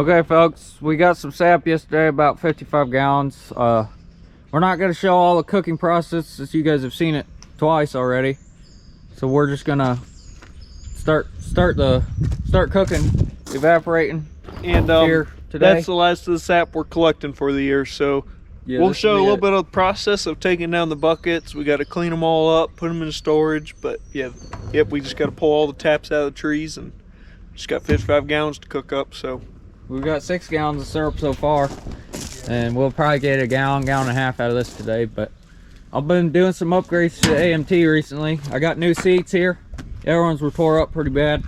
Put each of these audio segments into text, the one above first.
Okay, folks, we got some sap yesterday, about 55 gallons. We're not going to show all the cooking process, since you guys have seen it twice already. So we're just gonna start cooking, evaporating, and here today. That's the last of the sap we're collecting for the year. So yeah, we'll show a little bit of the process of taking down the buckets. We got to clean them all up, put them in storage. But yep, we just got to pull all the taps out of the trees, and just got 55 gallons to cook up. So we've got 6 gallons of syrup so far, and we'll probably get a gallon and a half out of this today. But I've been doing some upgrades to the AMT recently. I got new seats here. The other ones were tore up pretty bad,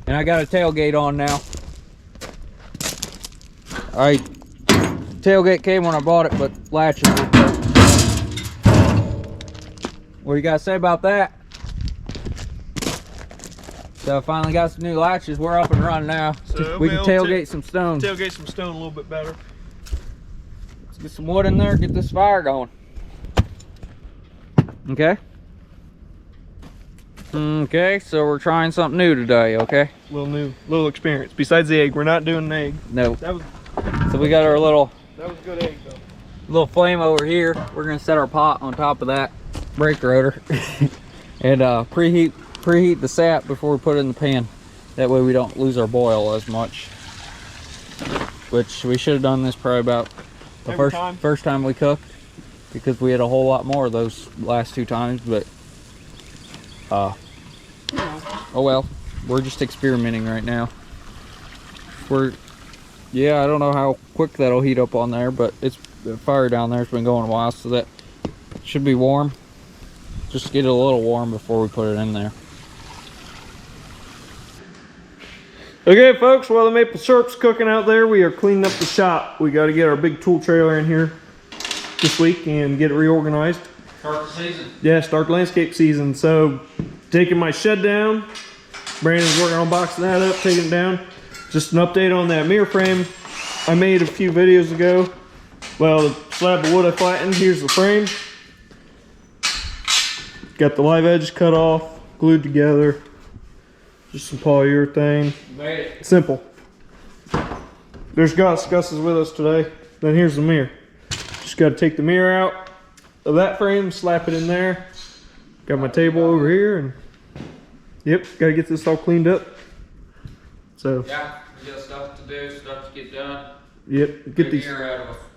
and I got a tailgate on now. Tailgate came when I bought it, but latches were broke. What do you guys say about that? So I finally got some new latches. We're up and running now. So we can tailgate some stone. Tailgate some stone a little bit better. Let's get some wood in there, get this fire going. Okay. Okay, so we're trying something new today, okay? Little experience. Besides the egg, we're not doing an egg. No. So we got our little... That was a good egg, though. Little flame over here. We're gonna set our pot on top of that brake rotor and preheat the sap before we put it in the pan. That way we don't lose our boil as much. Which we should have done this probably about the first time we cooked, because we had a whole lot more of those last 2 times. But oh well, we're just experimenting right now. Yeah, I don't know how quick that'll heat up on there, but the fire down there's been going a while, so that should be warm. Just get it a little warm before we put it in there. Okay, folks, while the maple syrup's cooking out there, we are cleaning up the shop. We got to get our big tool trailer in here this week and get it reorganized. Start the season. Yeah, start landscape season. So, taking my shed down. Brandon's working on boxing that up, taking it down. Just an update on that mirror frame I made a few videos ago. Well, the slab of wood I flattened, here's the frame. Got the live edge cut off, glued together. Just some polyurethane. Made it. Simple. There's Gus is with us today. Then here's the mirror. Just got to take the mirror out of that frame, slap it in there. Got my table over here, and yep, got to get this all cleaned up. So yeah, we got stuff to do, stuff to get done. Yep,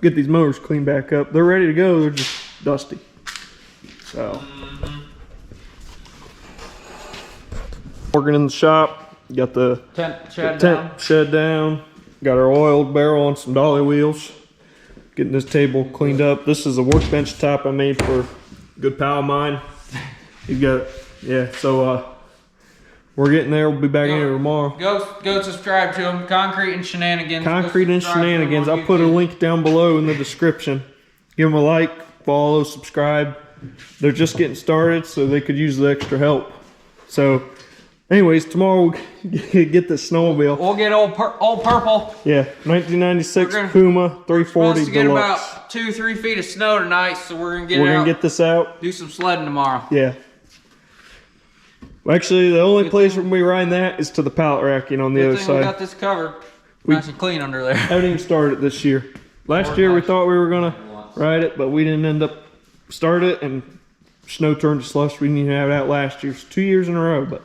get these motors cleaned back up. They're ready to go. They're just dusty. So working in the shop. Got the tent shed down. Got our oiled barrel on some dolly wheels. Getting this table cleaned up. This is a workbench top I made for a good pal of mine. You got it. Yeah. So we're getting there. We'll be back in here tomorrow. Go subscribe to them. Concrete and Shenanigans. Concrete and Shenanigans. I'll put a link down below in the description. Give them a like, follow, subscribe. They're just getting started, so they could use the extra help. So, anyways, tomorrow we'll get the snowmobile. We'll get old purple. Yeah, 1996 Puma 340 supposed to get Deluxe. about 2-3 feet of snow tonight, so we're gonna get this out. Do some sledding tomorrow. Yeah. Well, actually, the only place we're gonna be riding that is to the pallet racking on the other side. We got this covered. Nice and clean under there. Haven't even started it this year. Last year we thought we were gonna ride it, but we didn't end up starting it, and snow turned to slush. We didn't even have it out last year. It's 2 years in a row, but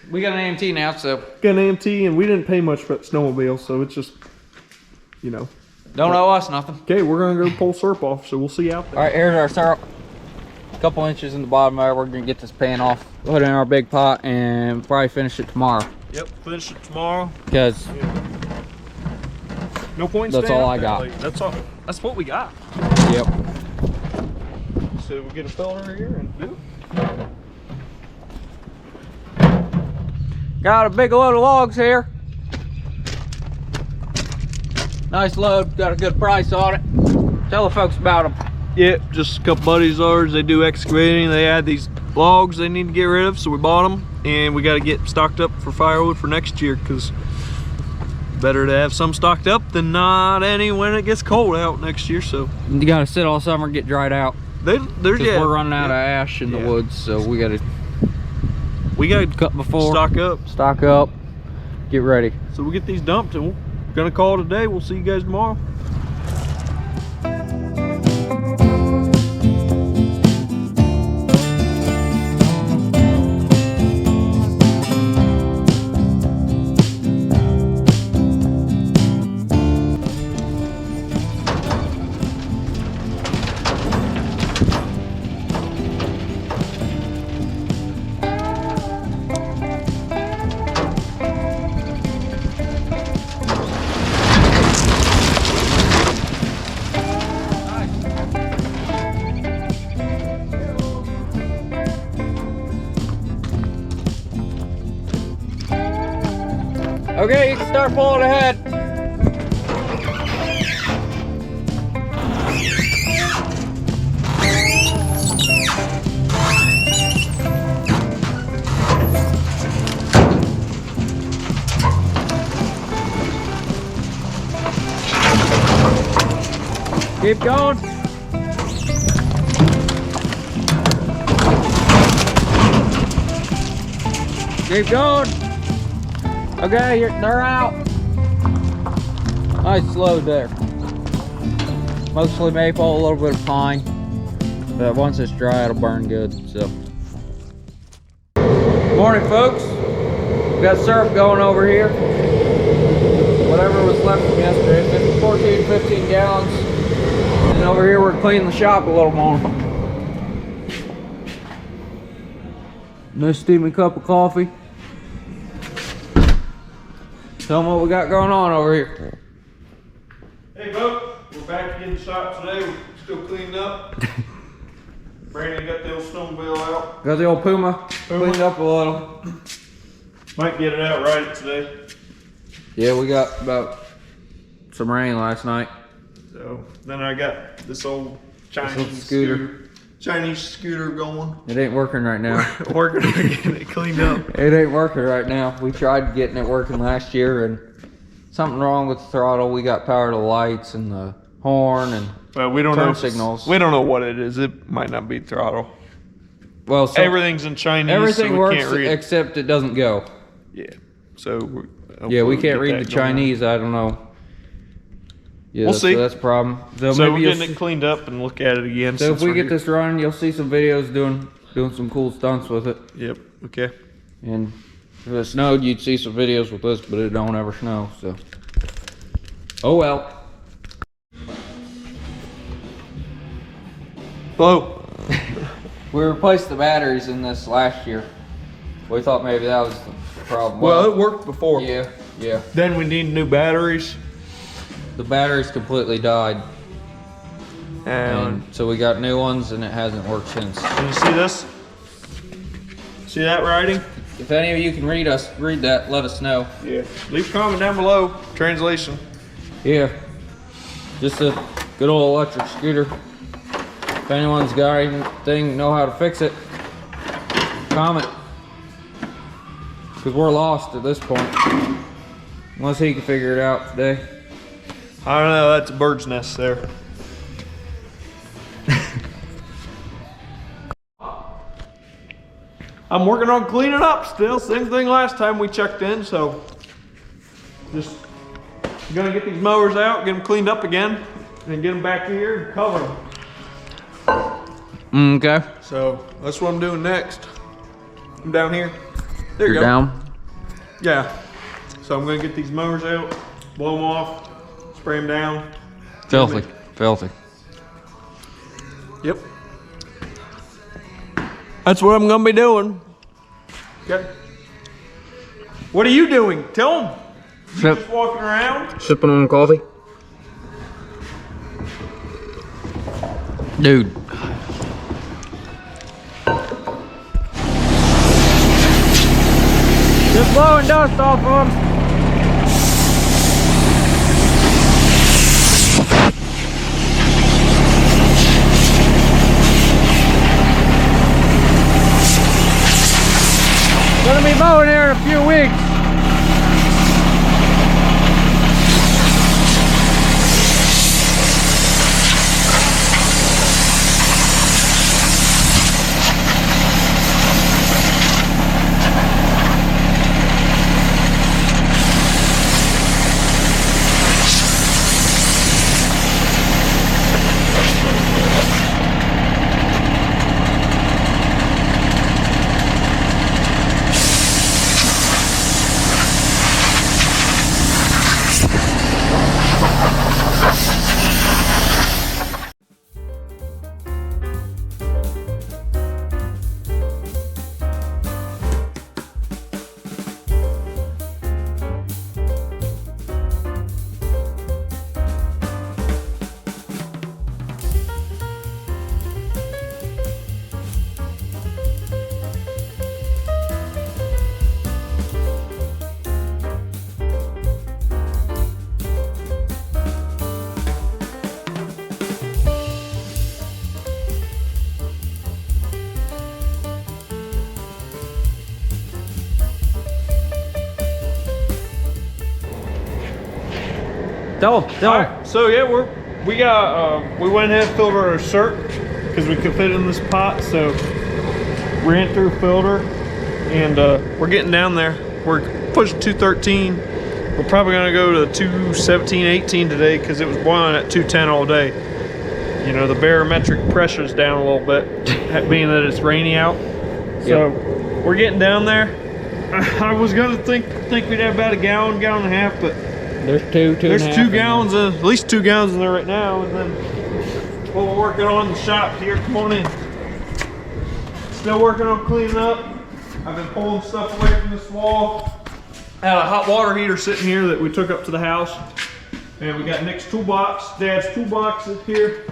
we got an AMT now, so got an AMT, and we didn't pay much for that snowmobile, so it's just, you know, don't owe us nothing. Okay, we're gonna go pull syrup off, so we'll see you out there. All right, here's our syrup. A couple inches in the bottom there. We're gonna get this pan off, put it in our big pot, and probably finish it tomorrow. Yep, finish it tomorrow. Because no point. That's all I got. That's all. That's what we got. Yep. So we'll get a filter here and do. Got a big load of logs here. Nice load. Got a good price on it. Tell the folks about them. Yep, just a couple buddies of ours. They do excavating. They had these logs they need to get rid of, so we bought them, and we got to get stocked up for firewood for next year, because better to have some stocked up than not any when it gets cold out next year. So you got to sit all summer, get dried out. We're running out of ash in the woods, so we got to cut before, stock up, get ready. So we'll get these dumped and we'll gonna call it a day. We'll see you guys tomorrow. Okay, you can start pulling ahead. Keep going. Keep going. Okay, they're out. Nice load there. Mostly maple, a little bit of pine. But once it's dry, it'll burn good. So, morning, folks. We got syrup going over here. Whatever was left from yesterday, 14, 15 gallons. And over here, we're cleaning the shop a little more. Nice steaming cup of coffee. Tell them what we got going on over here. Hey folks, we're back in the shop today. We're still cleaning up. Brandon got the old snowmobile out. Got the old Puma cleaned up a little. Might get it out right today. Yeah, we got about some rain last night. So then I got this old Chinese scooter going. It ain't working right now. Working to get it cleaned up. It ain't working right now. We tried getting it working last year and something wrong with the throttle. We got power to the lights and the horn and well, we don't turn know signals. We don't know what it is. It might not be throttle. Well, so everything's in Chinese. everything so we works can't read except it doesn't go. Yeah. So we can't read the Chinese. I don't know. Yeah, we'll see. So that's a problem. So maybe we're getting it cleaned up and look at it again. So if we get this running, you'll see some videos doing some cool stunts with it. Yep. Okay. And if it snowed, you'd see some videos with this, but it don't ever snow. So, oh well. Hello. We replaced the batteries in this last year. We thought maybe that was the problem. Well, it worked before. Yeah. Then we need new batteries. The batteries completely died. And so we got new ones and it hasn't worked since. Can you see this? See that writing? If any of you can read that, let us know. Yeah. Leave a comment down below. Translation. Yeah. Just a good old electric scooter. If anyone's got anything, know how to fix it, comment. Because we're lost at this point. Unless he can figure it out today. I don't know, that's a bird's nest there. I'm working on cleaning up still. Same thing last time we checked in, so just gonna get these mowers out, get them cleaned up again, and get them back here and cover them. Okay. So that's what I'm doing next. I'm down here. There you You're go. down? Yeah. So I'm gonna get these mowers out, blow them off, spray them down. Filthy. Filthy. Yep. That's what I'm gonna be doing. Okay. What are you doing? Tell them. You just walking around? Sipping on coffee. Dude. Just blowing dust off of them. Gonna be mowing here in a few weeks. Tell him. Alright, so yeah, we went ahead and filtered our syrup because we could fit it in this pot, so ran through a filter, and we're getting down there. We're pushing 213. We're probably gonna go to 217, 18 today because it was boiling at 210 all day. You know, the barometric pressure's down a little bit, being that it's rainy out. So we're getting down there. I was gonna think we'd have about a gallon and a half, but there's two gallons, at least 2 gallons in there right now. And then what we're working on in the shop here, come on in. Still working on cleaning up. I've been pulling stuff away from this wall. I had a hot water heater sitting here that we took up to the house. And we got Nick's toolbox, Dad's toolbox up here.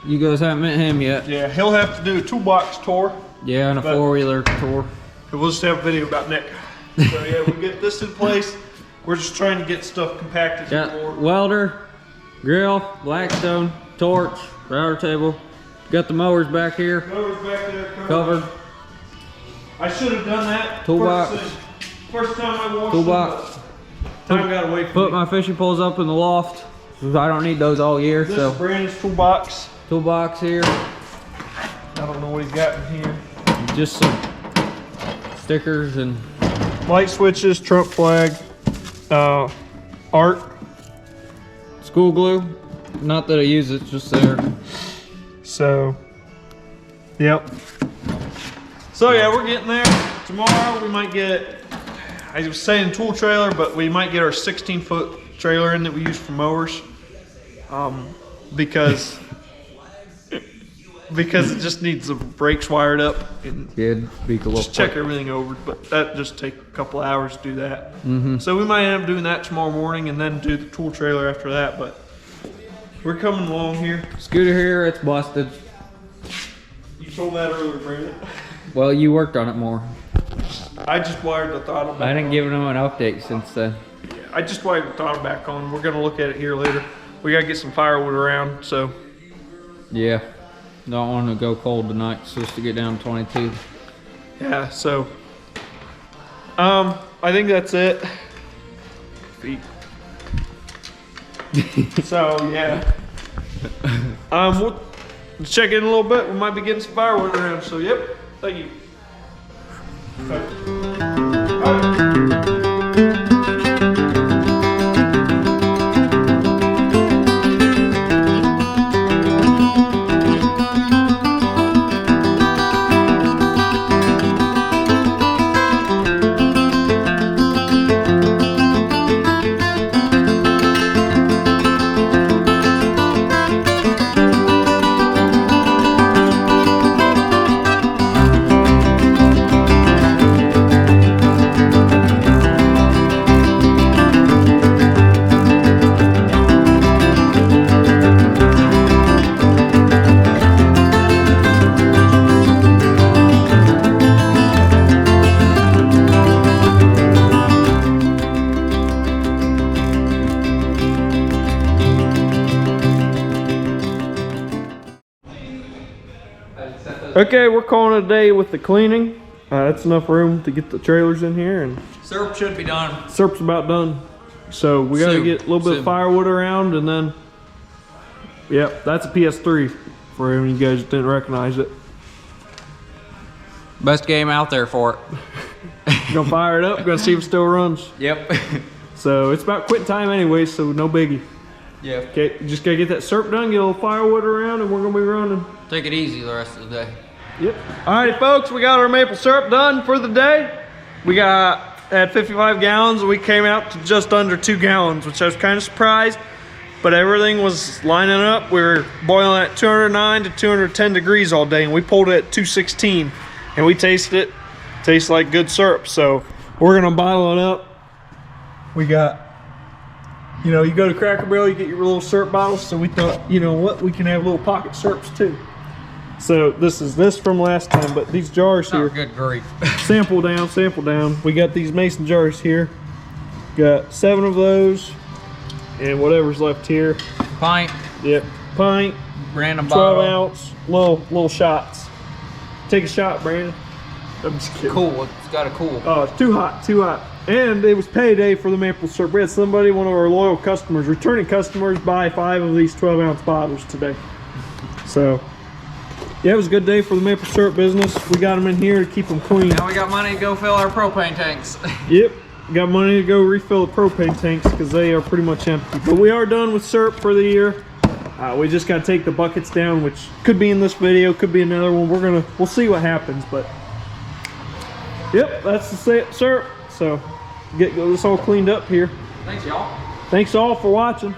You guys haven't met him yet. Yeah, he'll have to do a toolbox tour. Yeah, and a 4-wheeler tour. We'll just have a video about Nick. So yeah, we get this in place. We're just trying to get stuff compacted. Got welder, grill, Blackstone, torch, router table. Got the mowers back here. Mowers back there covered. I should have done that. Toolbox. First time I washed toolbox. Time got away from Put me. my fishing poles up in the loft. I don't need those all year. This so is Brandon's toolbox. Toolbox here. I don't know what he's got in here. Just some stickers and light switches, Trump flag, art, school glue. Not that I use it, just there. So, yep. So yeah, we're getting there. Tomorrow we might get, I was saying tool trailer, but we might get our 16-foot trailer in that we use for mowers. Because it just needs the brakes wired up and just check everything over. But that just take a couple hours to do that. So we might end up doing that tomorrow morning and then do the tool trailer after that. But we're coming along here. Scooter here, it's busted. You told that earlier, Brandon. Well, you worked on it more. I just wired the throttle back I didn't on. give them an update since then. Yeah, I just wired the throttle back on. We're gonna look at it here later. We gotta get some firewood around, so. Yeah, don't want to go cold tonight. It's supposed to get down to 22. Yeah, so. I think that's it. Feet. So yeah. We'll check in a little bit. We might be getting some firewood around. So yep. Thank you. Okay. All right. Okay, we're calling it a day with the cleaning. That's enough room to get the trailers in here, and Syrup should be done. syrup's about done. So we gotta get a little bit of firewood around, and then, yep, that's a PS3 for any of you guys that didn't recognize it. Best game out there for it. Gonna fire it up, gonna see if it still runs. Yep. So it's about quitting time anyway, so no biggie. Yeah. Okay, just gotta get that syrup done, get a little firewood around, and we're gonna be running. Take it easy the rest of the day. Yep. Alrighty folks, we got our maple syrup done for the day. We had 55 gallons, we came out to just under 2 gallons, which I was kind of surprised, but everything was lining up. We were boiling at 209 to 210 degrees all day, and we pulled it at 216, and we tasted it. Tastes like good syrup, so we're gonna bottle it up. We got, you know, you go to Cracker Barrel, you get your little syrup bottles, so we thought, you know what, we can have little pocket syrups too. So this is this from last time, but these jars here, good grief. sample down, sample down. We got these mason jars here. Got 7 of those, and whatever's left here. Pint. Yep, pint, Random 12 bottle. ounce, little shots. Take a shot, Brandon. I'm just kidding. Cool. It's gotta cool. Oh, it's too hot, too hot. And it was payday for the maple syrup. We had somebody, one of our loyal customers, returning customers, buy 5 of these 12-ounce bottles today. So, yeah, it was a good day for the maple syrup business. We got them in here to keep them clean. Now we got money to go fill our propane tanks. Yep, got money to go refill the propane tanks because they are pretty much empty. But we are done with syrup for the year. We just gotta take the buckets down, which could be in this video, could be another one. We'll see what happens, but yep, that's the syrup. So get this all cleaned up here. Thanks, y'all. Thanks all for watching.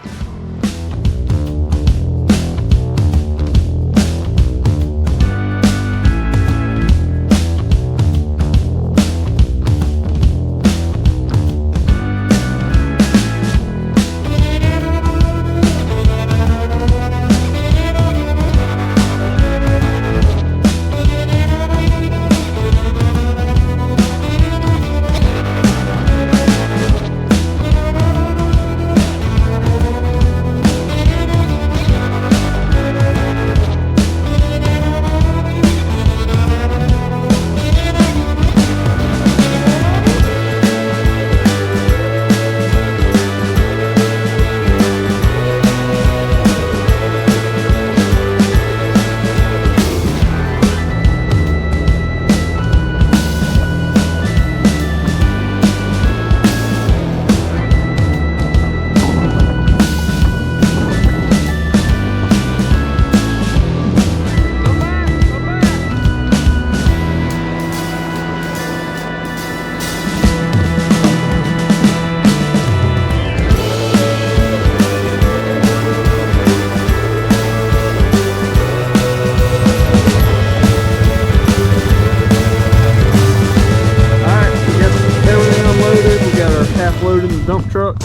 Loading the dump truck.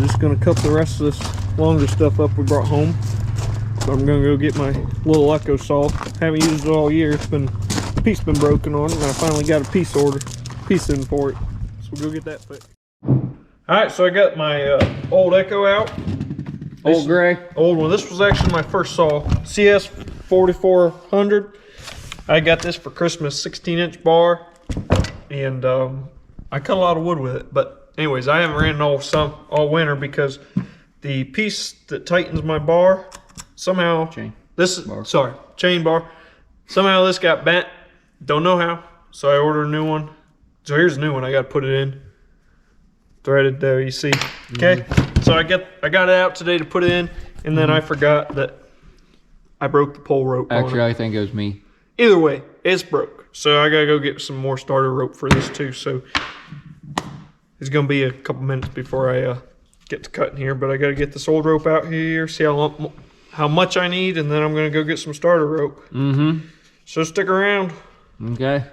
Just gonna cup the rest of this longer stuff up we brought home. So I'm gonna go get my little Echo saw. Haven't used it all year. The piece been broken on it, and I finally got a piece in for it. So we'll go get that fixed. All right, so I got my old Echo out. Old gray. Old one. This was actually my first saw, CS 4400. I got this for Christmas, 16-inch bar, and I cut a lot of wood with it, but anyways, I haven't ran it all winter because the piece that tightens my bar somehow chain bar. Somehow this got bent. Don't know how. So I ordered a new one. So here's a new one. I got to put it in. Threaded there, you see. Okay. So I got it out today to put it in, and then I forgot that I broke the pole rope. Actually, I think it was me. Either way, it's broke. So I gotta go get some more starter rope for this too. So it's gonna be a couple minutes before I get to cutting here, but I gotta get this old rope out here, see how much I need, and then I'm gonna go get some starter rope. So stick around. Okay.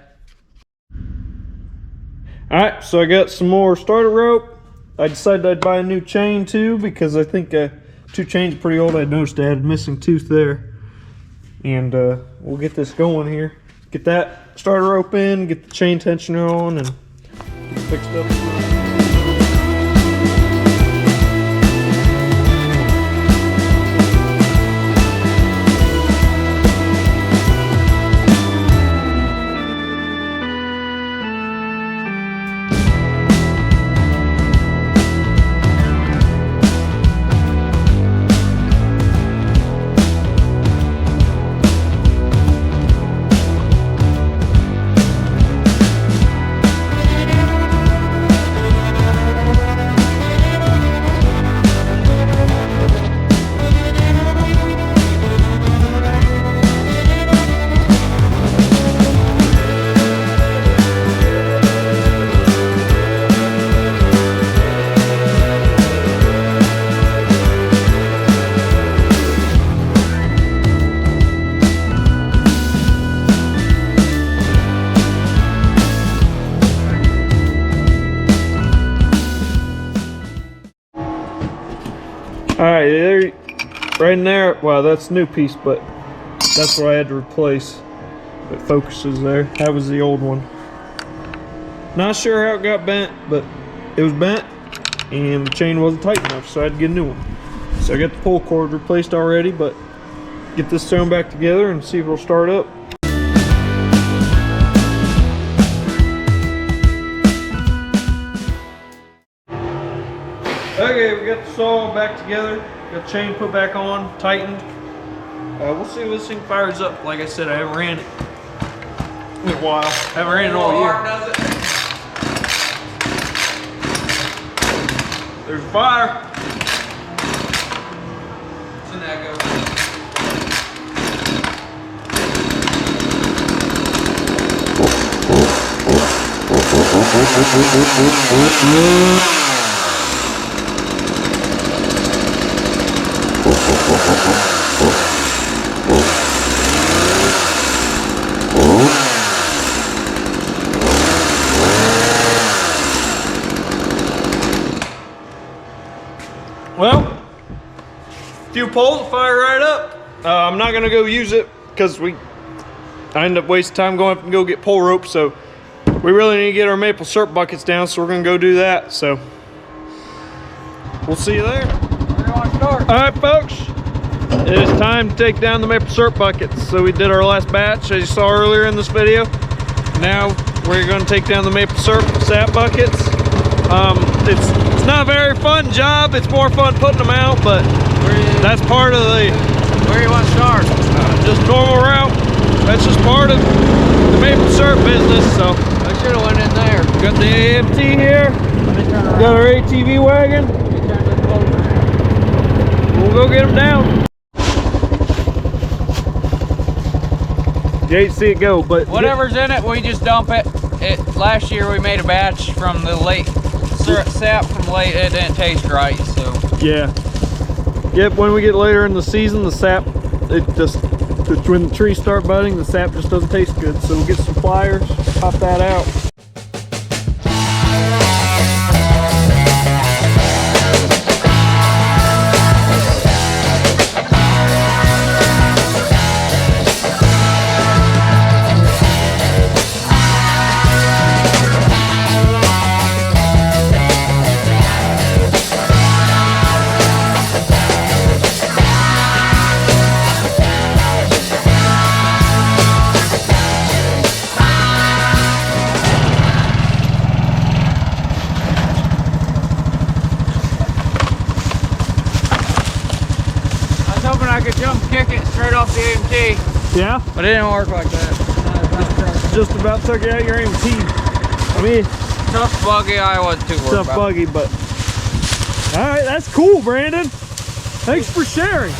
All right, so I got some more starter rope. I decided I'd buy a new chain too because I think 2 chains are pretty old. I noticed I had a missing tooth there, and we'll get this going here. Get that starter rope in, get the chain tensioner on, and get it fixed up. Alright, there, right in there, wow, that's a new piece, but that's what I had to replace. It focuses there. That was the old one. Not sure how it got bent, but it was bent, and the chain wasn't tight enough, so I had to get a new one. So I got the pull cord replaced already, but get this thrown back together and see if it'll start up. Okay, we got the saw back together. Got the chain put back on, tightened. We'll see if this thing fires up. Like I said, I haven't ran it in a while. Haven't ran it all year. There's fire. It's an echo. Well, a few poles fire right up. I'm not gonna go use it because I end up wasting time going up and go get pole rope. So we really need to get our maple syrup buckets down. So we're gonna go do that. So we'll see you there. All right, folks. It is time to take down the maple syrup buckets. So we did our last batch, as you saw earlier in this video. Now we're gonna take down the maple syrup sap buckets. It's not a very fun job. It's more fun putting them out, but that's part of the... Where do you want to start? Just normal route. That's just part of the maple syrup business, so. I should have went in there. Got the AMT here. Got our ATV wagon. We'll go get them down. You hate to see it go, but... Whatever's in it, we just dump it. Last year we made a batch from the late syrup sap from late. It didn't taste right, so. Yeah. Yep, when we get later in the season, the sap, when the trees start budding, the sap just doesn't taste good. So we'll get some pliers, pop that out. I could jump kick it straight off the AMT. Yeah? But it didn't work like that. Just about took out your AMT. I mean, tough buggy, I wasn't too worried tough about. buggy, but all right, that's cool, Brandon. Thanks for sharing.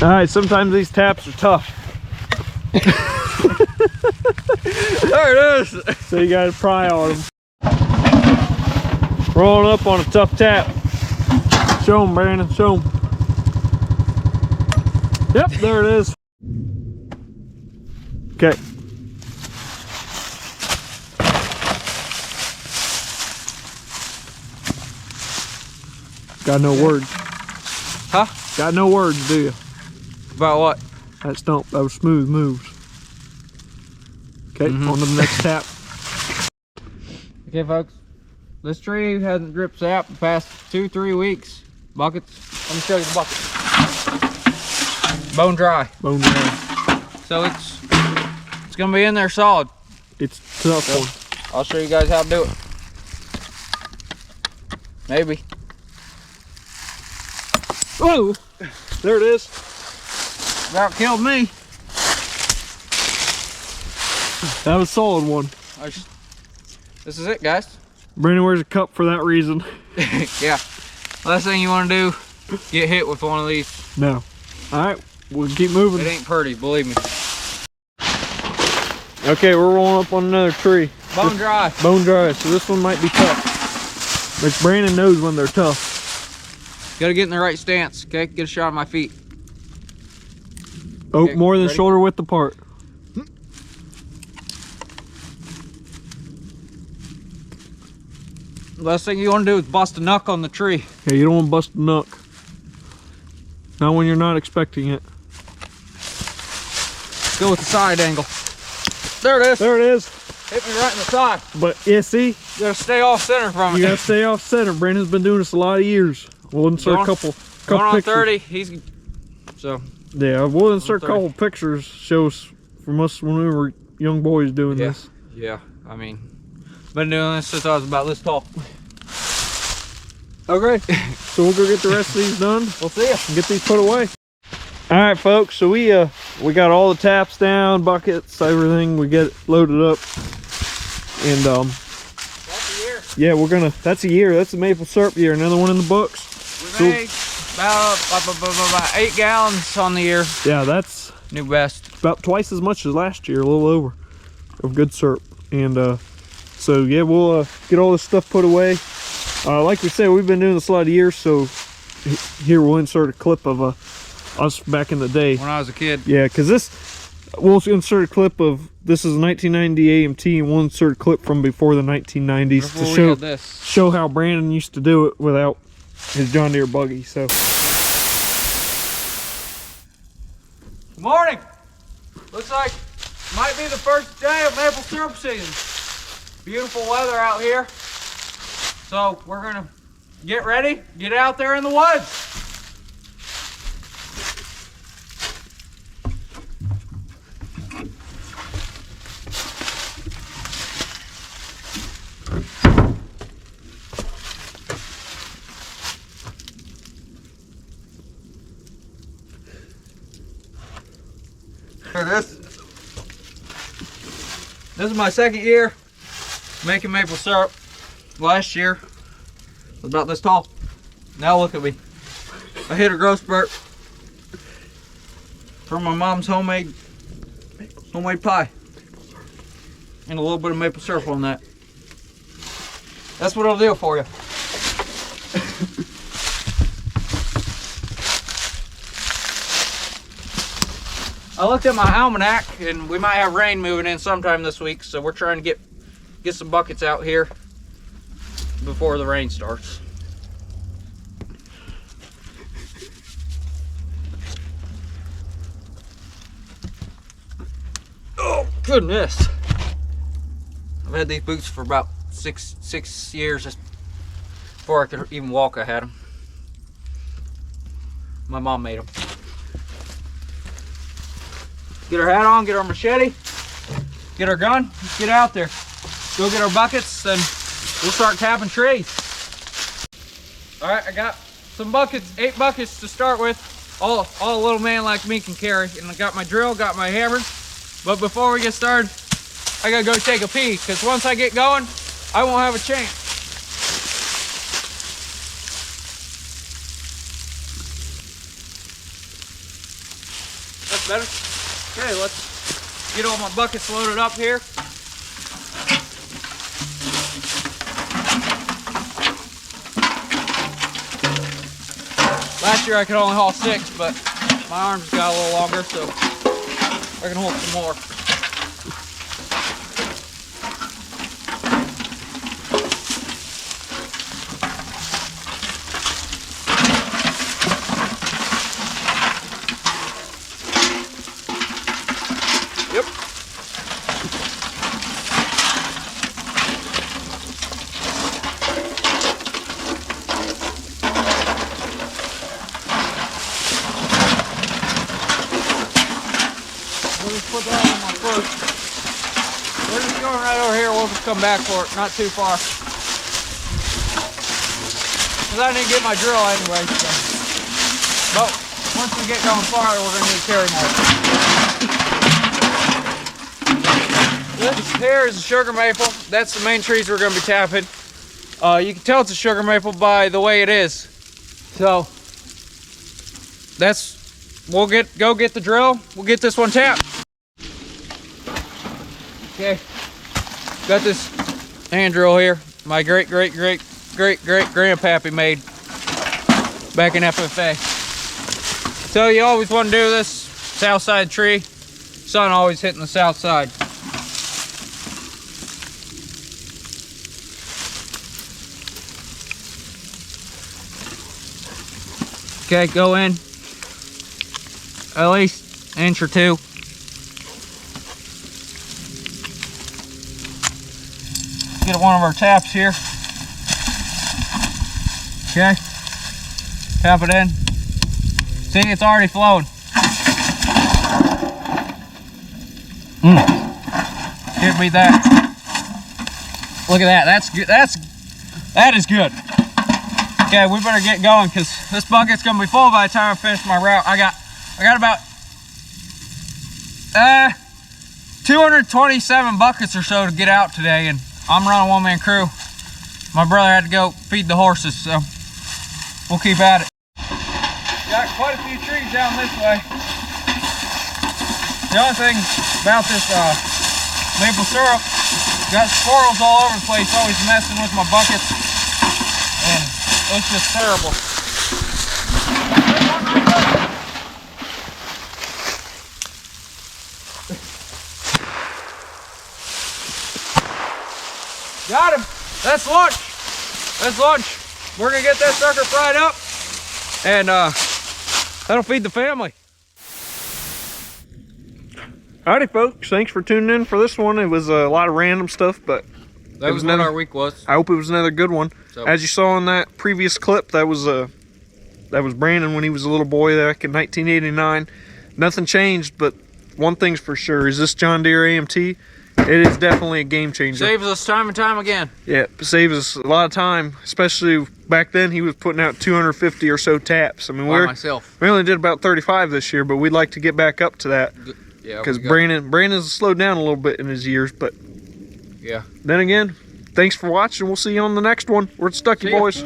All right, sometimes these taps are tough. There it is. So you gotta pry on them. Rolling up on a tough tap. Show them, Brandon, show them. Yep, there it is. Okay. Got no words. Huh? Got no words, do you? About what? That stump, those smooth moves. Okay, on to the next tap. Okay, folks. This tree hasn't dripped sap the past 2-3 weeks. Buckets. Let me show you the bucket. Bone dry. Bone dry. So it's gonna be in there solid. It's a tough one. I'll show you guys how to do it. Maybe. Whoa! There it is. About killed me. That was a solid one. This is it, guys. Brandon wears a cup for that reason. Yeah. Last thing you want to do, get hit with one of these. No. Alright, we'll keep moving. It ain't pretty, believe me. Okay, we're rolling up on another tree. Bone dry. Bone dry, so this one might be tough. But Brandon knows when they're tough. Gotta get in the right stance, okay? Get a shot of my feet. Oh, Okay, more than ready? shoulder width apart. Last thing you want to do is bust a knuck on the tree. Yeah, you don't want to bust a knuck. Not when you're not expecting it. Go with the side angle. There it is. There it is. Hit me right in the side. But yeah, see? You gotta stay off center from it. You gotta stay off center. Brandon's been doing this a lot of years. We'll insert a couple going on pictures. 30. He's so. Yeah, we'll insert a couple pictures. Shows from us when we were young boys doing this. Yeah, I mean, been doing this since I was about this tall. Okay. So we'll go get the rest of these done. We'll see ya. And get these put away. All right, folks. So we got all the taps down, buckets, everything. We get it loaded up, and That's a year. yeah, we're gonna. That's a year. That's the maple syrup year. Another one in the books. We made about 8 gallons on the year. Yeah, that's New best. about twice as much as last year, a little over, of good syrup. And so yeah, we'll get all this stuff put away. Like we said, we've been doing this a lot of years, so here we'll insert a clip of us back in the day. When I was a kid. Yeah, because we'll insert a clip of, this is a 1990 AMT, and we'll insert a clip from before the 1990s to show how Brandon used to do it without his John Deere buggy. So Good morning. Looks like might be the first day of maple syrup season. Beautiful weather out here. So we're gonna get ready, get out there in the woods. This is my second year making maple syrup. Last year I was about this tall. Now look at me. I hit a growth spurt from my mom's homemade pie. And a little bit of maple syrup on that. That's what it'll do for you. I looked at my almanac and we might have rain moving in sometime this week, so we're trying to get some buckets out here before the rain starts. Oh goodness. I've had these boots for about six years. Before I could even walk, I had them. My mom made them. Get our hat on, get our machete, get our gun, let's get out there. Go get our buckets, and we'll start tapping trees. All right, I got some buckets, 8 buckets to start with. All a little man like me can carry. And I got my drill, got my hammer. But before we get started, I gotta go take a pee, because once I get going, I won't have a chance. Better? Okay, let's get all my buckets loaded up here. Last year I could only haul 6, but my arms got a little longer, so I can hold some more. Yep. We'll just put that on my foot. We're just going right over here. We'll just come back for it. Not too far. Because I didn't get my drill anyway. So. But once we get going farther, we're going to need to carry more. This here is a sugar maple. That's the main trees we're going to be tapping. You can tell it's a sugar maple by the way it is. So that's, we'll go get the drill. We'll get this one tapped. Okay, got this hand drill here. My great grandpappy made back in FFA. So you always want to do this south side tree. Sun always hitting the south side. Okay, go in at least an inch or two. Get one of our taps here. Okay, tap it in. See, it's already flowing. Can't beat that. Look at that. That's good. That is good. Okay, we better get going because this bucket's gonna be full by the time I finish my route. I got about 227 buckets or so to get out today, and I'm running one-man crew. My brother had to go feed the horses, so we'll keep at it. Got quite a few trees down this way. The only thing about this maple syrup, got squirrels all over the place, always messing with my buckets, and it's just terrible. Got him. That's lunch. That's lunch. We're gonna get that sucker fried up, and that'll feed the family. Howdy folks, thanks for tuning in for this one. It was a lot of random stuff, but that was what our week was. I hope it was another good one. So, as you saw in that previous clip, that was Brandon when he was a little boy back in 1989. Nothing changed, but one thing's for sure, is this John Deere AMT. It is definitely a game changer. Saves us time and time again. Yeah, it saves us a lot of time, especially back then he was putting out 250 or so taps. I mean, we only did about 35 this year, but we'd like to get back up to that. Yeah, because Brandon's slowed down a little bit in his years, but yeah. Then again, thanks for watching. We'll see you on the next one. We're at Stucky Boys.